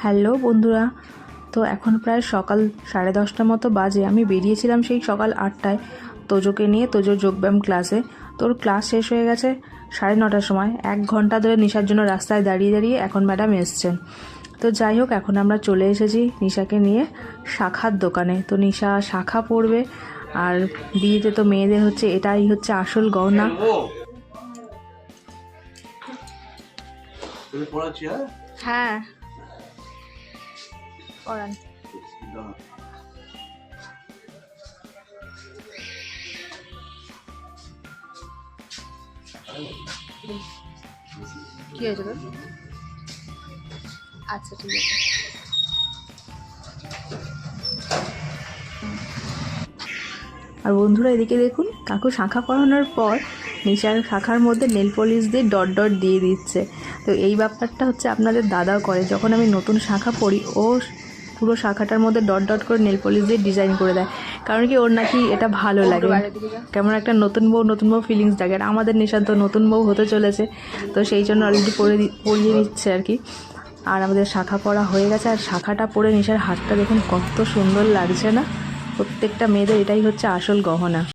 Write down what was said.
Hello বন্ধুরা, তো এখন প্রায় সকাল 10:30 মতো বাজে। আমি বেরিয়েছিলাম সেই সকাল 8টায় তোজোকে নিয়ে, তোজোর যোগব্যায়াম ক্লাসে। তোর ক্লাস শেষ হয়ে গেছে 9:30টার সময়। 1 ঘন্টা ধরে নিশার জন্য রাস্তায় দাঁড়িয়ে দাঁড়িয়ে এখন ম্যাডাম এসছেন। তো যাই হোক, এখন আমরা চলে এসেছি নিশাকে নিয়ে শাখার দোকানে। তো নিশা শাখা পরবে, আর বিয়েতে তো মেয়েদের এটাই হচ্ছে আসল গহনা। হ্যাঁ, পড়ান। কি হয়েছে তোর? আচ্ছা, ঠিক আছে। আর বন্ধুরা, এদিকে দেখুন, কাকু শাখা পরানোর পর নিশার শাখার মধ্যে নেল পলিশ দিয়ে ডট ডট দিয়ে দিচ্ছে। তো এই ব্যাপারটা আপনাদের দাদাও করে। যখন আমি নতুন শাখা পরি, ও পুরো শাখাটার মধ্যে ডট ডট করে নেল পলিশ দিয়ে ডিজাইন করে দেয়। কারণ কি, ওর নাকি এটা ভালো লাগে, কেমন একটা নতুন বউ ফিলিংস থাকে। আর আমাদের নিশান তো নতুন বউ হতে চলেছে, তো সেই জন্য অলরেডি পরিয়ে দিচ্ছে আর কি। আর আমাদের শাখা পরা হয়ে গেছে। আর শাখাটা পরে নিশার হাতটা দেখুন কত সুন্দর লাগছে না? প্রত্যেকটা মেয়েদের এটাই হচ্ছে আসল গহনা।